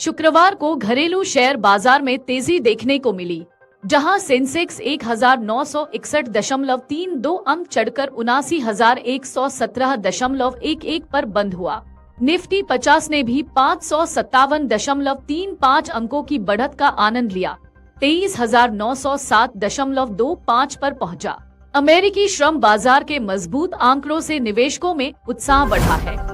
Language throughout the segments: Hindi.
शुक्रवार को घरेलू शेयर बाजार में तेजी देखने को मिली, जहां सेंसेक्स 1961.32 अंक चढ़कर 79,117.11 पर बंद हुआ। निफ्टी 50 ने भी 557.35 अंकों की बढ़त का आनंद लिया, 23,907.25 पर पहुंचा। अमेरिकी श्रम बाजार के मजबूत आंकड़ों से निवेशकों में उत्साह बढ़ा है।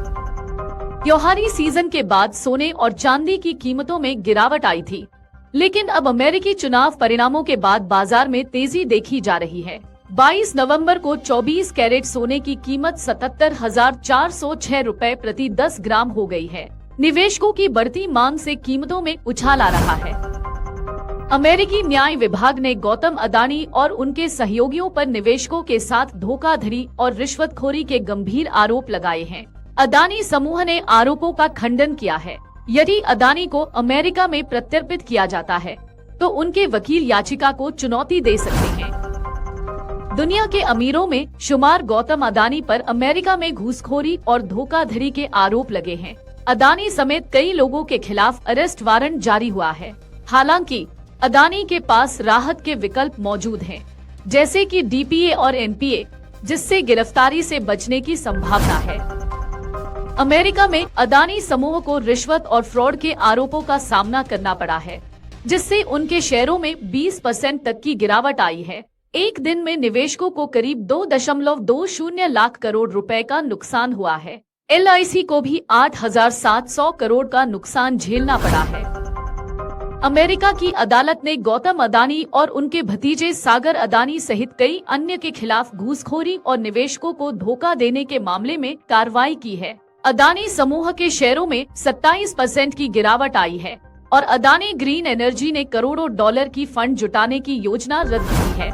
त्योहारी सीजन के बाद सोने और चांदी की कीमतों में गिरावट आई थी, लेकिन अब अमेरिकी चुनाव परिणामों के बाद बाजार में तेजी देखी जा रही है। 22 नवंबर को 24 कैरेट सोने की कीमत 77,406 रुपए प्रति 10 ग्राम हो गई है। निवेशकों की बढ़ती मांग से कीमतों में उछाल आ रहा है। अमेरिकी न्याय विभाग ने गौतम अदानी और उनके सहयोगियों पर निवेशकों के साथ धोखाधड़ी और रिश्वतखोरी के गंभीर आरोप लगाए हैं। अदानी समूह ने आरोपों का खंडन किया है। यदि अदानी को अमेरिका में प्रत्यर्पित किया जाता है, तो उनके वकील याचिका को चुनौती दे सकते हैं। दुनिया के अमीरों में शुमार गौतम अदानी पर अमेरिका में घूसखोरी और धोखाधड़ी के आरोप लगे हैं। अदानी समेत कई लोगों के खिलाफ अरेस्ट वारंट जारी हुआ है। हालांकि अदानी के पास राहत के विकल्प मौजूद हैं, जैसे कि डीपीए और एनपीए, जिससे गिरफ्तारी से बचने की संभावना है। अमेरिका में अदानी समूह को रिश्वत और फ्रॉड के आरोपों का सामना करना पड़ा है, जिससे उनके शेयरों में 20% तक की गिरावट आई है। एक दिन में निवेशकों को करीब 2.20 लाख करोड़ रुपए का नुकसान हुआ है। LIC को भी 8,700 करोड़ का नुकसान झेलना पड़ा है। अमेरिका की अदालत ने गौतम अदानी और उनके भतीजे सागर अदानी सहित कई अन्य के खिलाफ घूसखोरी और निवेशकों को धोखा देने के मामले में कार्रवाई की है। अदानी समूह के शेयरों में 27% की गिरावट आई है और अदानी ग्रीन एनर्जी ने करोड़ों डॉलर की फंड जुटाने की योजना रद्द की है।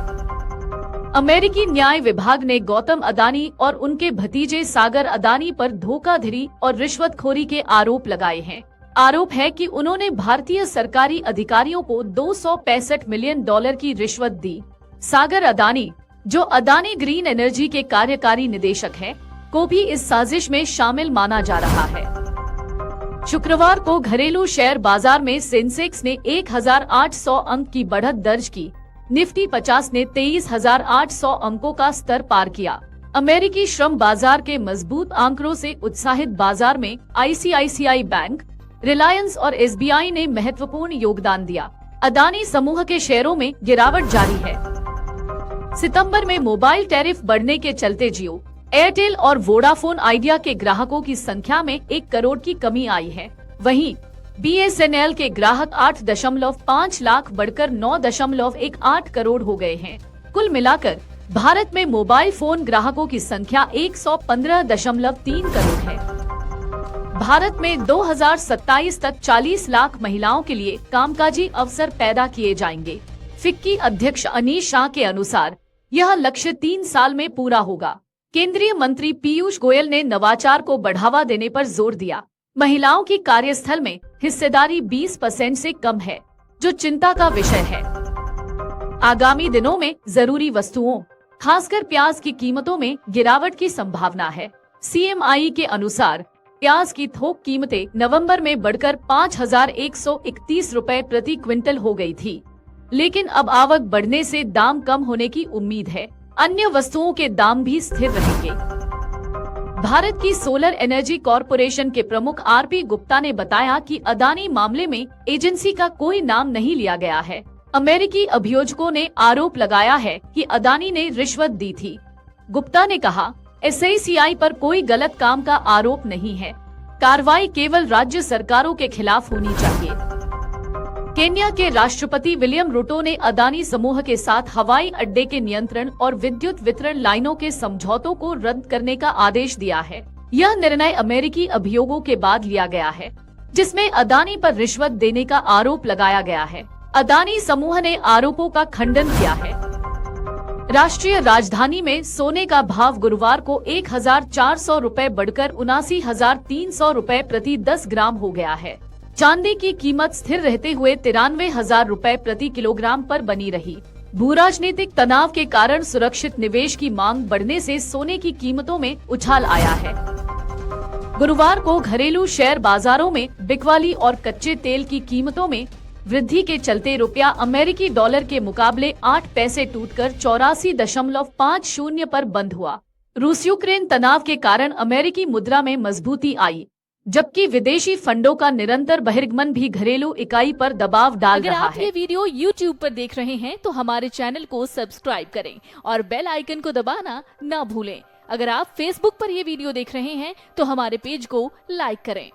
अमेरिकी न्याय विभाग ने गौतम अदानी और उनके भतीजे सागर अदानी पर धोखाधड़ी और रिश्वतखोरी के आरोप लगाए हैं। आरोप है कि उन्होंने भारतीय सरकारी अधिकारियों को $265 मिलियन की रिश्वत दी। सागर अदानी, जो अदानी ग्रीन एनर्जी के कार्यकारी निदेशक हैं, को भी इस साजिश में शामिल माना जा रहा है। शुक्रवार को घरेलू शेयर बाजार में सेंसेक्स ने 1,800 अंक की बढ़त दर्ज की। निफ्टी 50 ने 23,800 अंकों का स्तर पार किया। अमेरिकी श्रम बाजार के मजबूत आंकड़ों से उत्साहित बाजार में ICICI बैंक, रिलायंस और SBI ने महत्वपूर्ण योगदान दिया। अदानी समूह के शेयरों में गिरावट जारी है। सितंबर में मोबाइल टैरिफ बढ़ने के चलते जियो, एयरटेल और वोडाफोन आइडिया के ग्राहकों की संख्या में 1 करोड़ की कमी आई है। वहीं BSNL के ग्राहक 8.5 लाख बढ़कर 9.18 करोड़ हो गए हैं। कुल मिलाकर भारत में मोबाइल फोन ग्राहकों की संख्या 115.3 करोड़ है। भारत में 2027 तक 40 लाख महिलाओं के लिए कामकाजी अवसर पैदा किए जाएंगे। फिक्की अध्यक्ष अनीश शाह के अनुसार यह लक्ष्य 3 साल में पूरा होगा। केंद्रीय मंत्री पीयूष गोयल ने नवाचार को बढ़ावा देने पर जोर दिया। महिलाओं की कार्यस्थल में हिस्सेदारी 20% से कम है, जो चिंता का विषय है। आगामी दिनों में जरूरी वस्तुओं, खासकर प्याज की कीमतों में गिरावट की संभावना है। CMI के अनुसार प्याज की थोक कीमतें नवंबर में बढ़कर 5,131 रुपए प्रति क्विंटल हो गई थी, लेकिन अब आवक बढ़ने से दाम कम होने की उम्मीद है। अन्य वस्तुओं के दाम भी स्थिर रहेंगे। भारत की सोलर एनर्जी कॉरपोरेशन के प्रमुख RP गुप्ता ने बताया कि अदानी मामले में एजेंसी का कोई नाम नहीं लिया गया है। अमेरिकी अभियोजकों ने आरोप लगाया है कि अदानी ने रिश्वत दी थी। गुप्ता ने कहा, SICI पर कोई गलत काम का आरोप नहीं है। कार्रवाई केवल राज्य सरकारों के खिलाफ होनी चाहिए। केन्या के राष्ट्रपति विलियम रूटो ने अदानी समूह के साथ हवाई अड्डे के नियंत्रण और विद्युत वितरण लाइनों के समझौतों को रद्द करने का आदेश दिया है। यह निर्णय अमेरिकी अभियोगों के बाद लिया गया है, जिसमें अदानी पर रिश्वत देने का आरोप लगाया गया है। अदानी समूह ने आरोपों का खंडन किया है। राष्ट्रीय राजधानी में सोने का भाव गुरुवार को 1,400 रुपए बढ़कर 79,300 रुपए प्रति 10 ग्राम हो गया है। चांदी की कीमत स्थिर रहते हुए 93,000 रुपए प्रति किलोग्राम पर बनी रही। भूराजनीतिक तनाव के कारण सुरक्षित निवेश की मांग बढ़ने से सोने की कीमतों में उछाल आया है। गुरुवार को घरेलू शेयर बाजारों में बिकवाली और कच्चे तेल की कीमतों में वृद्धि के चलते रुपया अमेरिकी डॉलर के मुकाबले 8 पैसे टूटकर 84.50 पर बंद हुआ। रूस यूक्रेन तनाव के कारण अमेरिकी मुद्रा में मजबूती आई, जबकि विदेशी फंडों का निरंतर बहिर्गमन भी घरेलू इकाई पर दबाव डाल रहा है। अगर आप ये वीडियो YouTube पर देख रहे हैं तो हमारे चैनल को सब्सक्राइब करें और बेल आइकन को दबाना ना भूलें। अगर आप Facebook पर ये वीडियो देख रहे हैं तो हमारे पेज को लाइक करें।